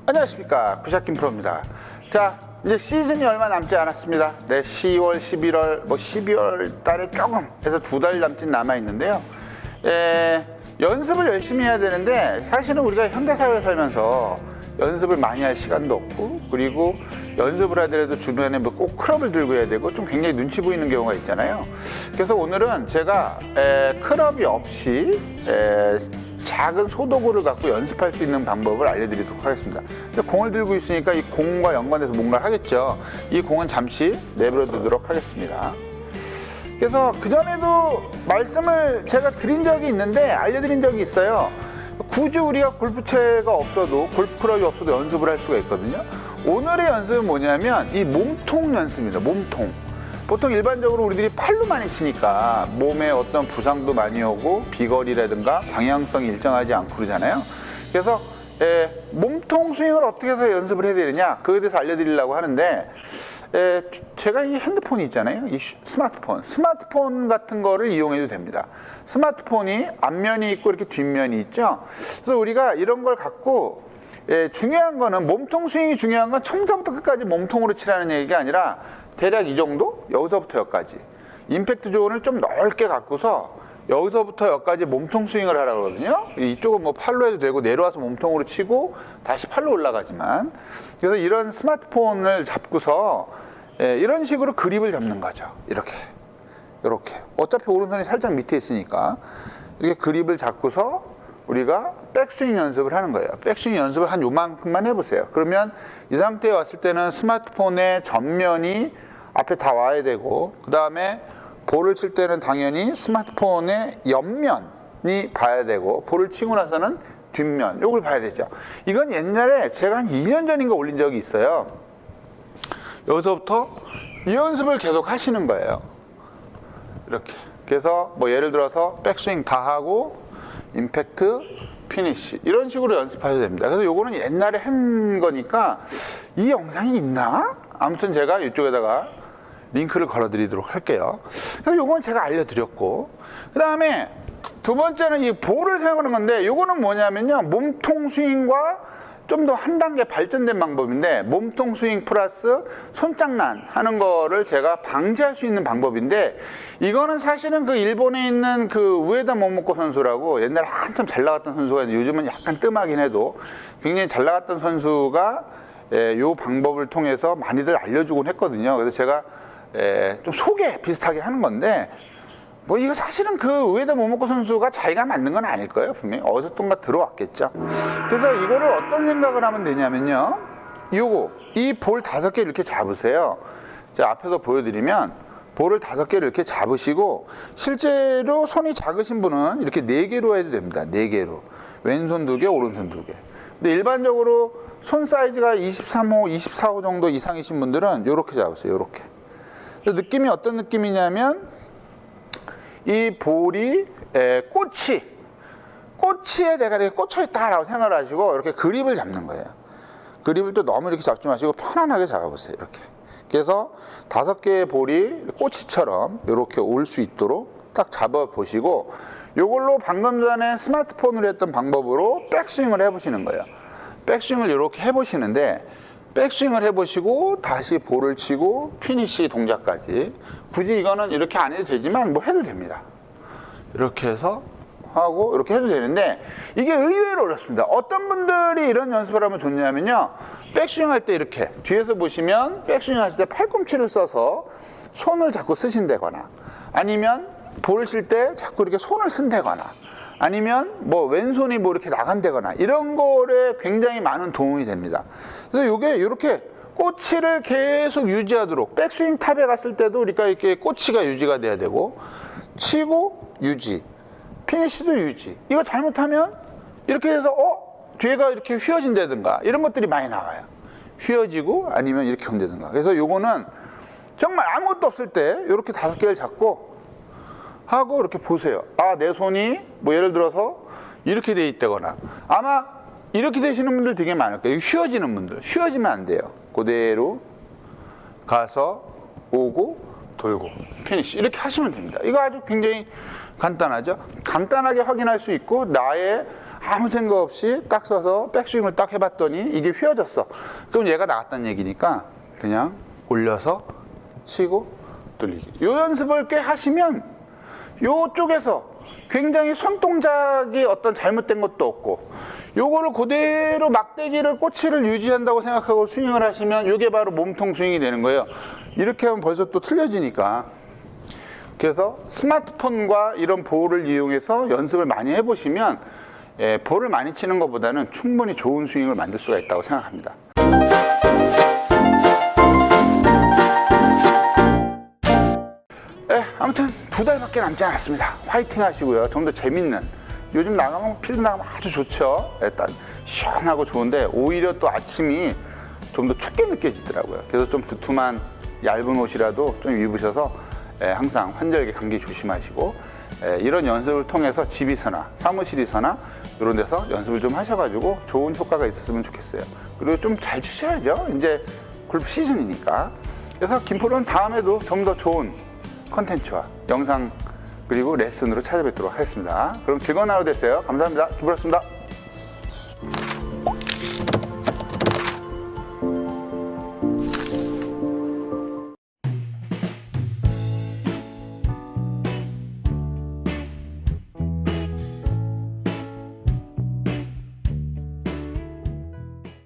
안녕하십니까, 구샷김 프로입니다. 자, 이제 시즌이 얼마 남지 않았습니다. 네, 10월, 11월, 12월 달에 조금 해서 2달 남짓 남아 있는데요. 연습을 열심히 해야 되는데 사실은 우리가 현대사회에 살면서 연습을 많이 할 시간도 없고, 그리고 연습을 하더라도 주변에 뭐 꼭 클럽을 들고 해야 되고 좀 굉장히 눈치 보이는 경우가 있잖아요. 그래서 오늘은 제가 클럽이 없이 작은 소도구를 갖고 연습할 수 있는 방법을 알려드리도록 하겠습니다. 공을 들고 있으니까 이 공과 연관해서 뭔가를 하겠죠. 이 공은 잠시 내버려 두도록 하겠습니다. 그래서 그전에도 말씀을 제가 드린 적이 있는데, 알려드린 적이 있어요. 굳이 우리가 골프채가 없어도, 골프클럽이 없어도 연습을 할 수가 있거든요. 오늘의 연습은 뭐냐면 이 몸통 연습입니다. 몸통. 보통 일반적으로 우리들이 팔로 많이 치니까 몸에 어떤 부상도 많이 오고 비거리라든가 방향성이 일정하지 않고 그러잖아요. 그래서 몸통 스윙을 어떻게 해서 연습을 해야 되느냐, 그거에 대해서 알려드리려고 하는데, 제가 이 핸드폰이 있잖아요. 이 스마트폰 같은 거를 이용해도 됩니다. 스마트폰이 앞면이 있고 이렇게 뒷면이 있죠. 그래서 우리가 이런 걸 갖고, 중요한 거는, 몸통 스윙이 중요한 건 처음부터 끝까지 몸통으로 치라는 얘기가 아니라 대략 이 정도? 여기서부터 여기까지. 임팩트 존을 좀 넓게 갖고서 여기서부터 여기까지 몸통 스윙을 하라고 그러거든요. 이쪽은 뭐 팔로 해도 되고 내려와서 몸통으로 치고 다시 팔로 올라가지만. 그래서 이런 스마트폰을 잡고서 이런 식으로 그립을 잡는 거죠. 이렇게. 어차피 오른손이 살짝 밑에 있으니까 이렇게 그립을 잡고서 우리가 백스윙 연습을 하는 거예요. 백스윙 연습을 한 요만큼만 해보세요. 그러면 이 상태에 왔을 때는 스마트폰의 전면이 앞에 다 와야 되고, 그 다음에 볼을 칠 때는 당연히 스마트폰의 옆면이 봐야 되고, 볼을 치고 나서는 뒷면, 요걸 봐야 되죠. 이건 옛날에 제가 한 2년 전인가 올린 적이 있어요. 여기서부터 이 연습을 계속 하시는 거예요. 이렇게. 그래서 뭐 예를 들어서 백스윙 다 하고 임팩트, 피니쉬, 이런 식으로 연습하셔야 됩니다. 그래서 요거는 옛날에 한 거니까 이 영상이 있나? 아무튼 제가 이쪽에다가 링크를 걸어 드리도록 할게요. 그래서 요건 제가 알려드렸고, 그 다음에 두 번째는 이 볼을 사용하는 건데, 요거는 뭐냐면요, 몸통 스윙과 좀 더 한 단계 발전된 방법인데, 몸통 스윙 플러스 손장난 하는 거를 제가 방지할 수 있는 방법인데, 이거는 사실은 그 일본에 있는 그 우에다 모모코 선수라고, 옛날에 한참 잘 나갔던 선수가 있는데 요즘은 약간 뜸하긴 해도 굉장히 잘 나갔던 선수가 요 방법을 통해서 많이들 알려주곤 했거든요. 그래서 제가 좀 소개 비슷하게 하는 건데, 뭐 이거 사실은 그 우에다 모모코 선수가 자기가 만든 건 아닐 거예요. 분명히 어디서 ton가 들어왔겠죠. 그래서 이거를 어떤 생각을 하면 되냐면요, 요거 이 볼 5개 이렇게 잡으세요. 제가 앞에서 보여드리면 볼을 5개를 이렇게 잡으시고, 실제로 손이 작으신 분은 이렇게 4개로 해도 됩니다. 4개로. 왼손 2개, 오른손 2개. 근데 일반적으로 손 사이즈가 23호, 24호 정도 이상이신 분들은 이렇게 잡으세요. 이렇게. 느낌이 어떤 느낌이냐면, 이 볼이 꼬치에 내가 이렇게 꽂혀있다라고 생각을 하시고 이렇게 그립을 잡는 거예요. 그립을 또 너무 이렇게 잡지 마시고 편안하게 잡아보세요. 이렇게. 그래서 5개의 볼이 꼬치처럼 이렇게 올 수 있도록 딱 잡아보시고, 이걸로 방금 전에 스마트폰으로 했던 방법으로 백스윙을 해보시는 거예요. 백스윙을 이렇게 해보시는데, 백스윙을 해보시고 다시 볼을 치고 피니쉬 동작까지, 굳이 이거는 이렇게 안 해도 되지만 뭐 해도 됩니다. 이렇게 해서 하고 이렇게 해도 되는데, 이게 의외로 어렵습니다. 어떤 분들이 이런 연습을 하면 좋냐면요, 백스윙 할 때 이렇게 뒤에서 보시면 백스윙 하실 때 팔꿈치를 써서 손을 자꾸 쓰신다거나, 아니면 볼을 칠 때 자꾸 이렇게 손을 쓴다거나, 아니면 뭐 왼손이 뭐 이렇게 나간다거나, 이런 거에 굉장히 많은 도움이 됩니다. 그래서 이게 이렇게 꼬치를 계속 유지하도록, 백스윙 탑에 갔을 때도 우리가 이렇게 꼬치가 유지가 돼야 되고, 치고 유지, 피니쉬도 유지. 이거 잘못하면 이렇게 해서 뒤에가 이렇게 휘어진다든가 이런 것들이 많이 나와요. 휘어지고 아니면 이렇게 온다든가. 그래서 요거는 정말 아무것도 없을 때 이렇게 5개를 잡고 하고 이렇게 보세요. 아, 내 손이 뭐 예를 들어서 이렇게 돼 있다거나, 아마 이렇게 되시는 분들 되게 많을 거예요. 휘어지는 분들. 휘어지면 안 돼요. 그대로 가서 오고 돌고 피니쉬 이렇게 하시면 됩니다. 이거 아주 굉장히 간단하죠. 간단하게 확인할 수 있고, 나의 아무 생각 없이 딱 서서 백스윙을 딱 해봤더니 이게 휘어졌어. 그럼 얘가 나갔다는 얘기니까 그냥 올려서 치고 돌리기. 요 연습을 꽤 하시면 요쪽에서 굉장히 손동작이 어떤 잘못된 것도 없고 요거를 그대로 막대기를 꼬치를 유지한다고 생각하고 스윙을 하시면 요게 바로 몸통 스윙이 되는 거예요. 이렇게 하면 벌써 또 틀려지니까. 그래서 스마트폰과 이런 볼을 이용해서 연습을 많이 해보시면 볼을 많이 치는 것보다는 충분히 좋은 스윙을 만들 수가 있다고 생각합니다. 아무튼 2달밖에 남지 않았습니다. 화이팅 하시고요. 좀 더 재밌는, 요즘 나가면 필드 나가면 아주 좋죠. 일단 시원하고 좋은데 오히려 또 아침이 좀 더 춥게 느껴지더라고요. 그래서 좀 두툼한 얇은 옷이라도 좀 입으셔서 항상 환절기 감기 조심하시고 이런 연습을 통해서 집에서나 사무실에서나 이런 데서 연습을 좀 하셔가지고 좋은 효과가 있었으면 좋겠어요. 그리고 좀 잘 치셔야죠. 이제 골프 시즌이니까. 그래서 김프로는 다음에도 좀 더 좋은 컨텐츠와 영상 그리고 레슨으로 찾아뵙도록 하겠습니다. 그럼 즐거운 하루 되세요. 감사합니다. 김프로였습니다.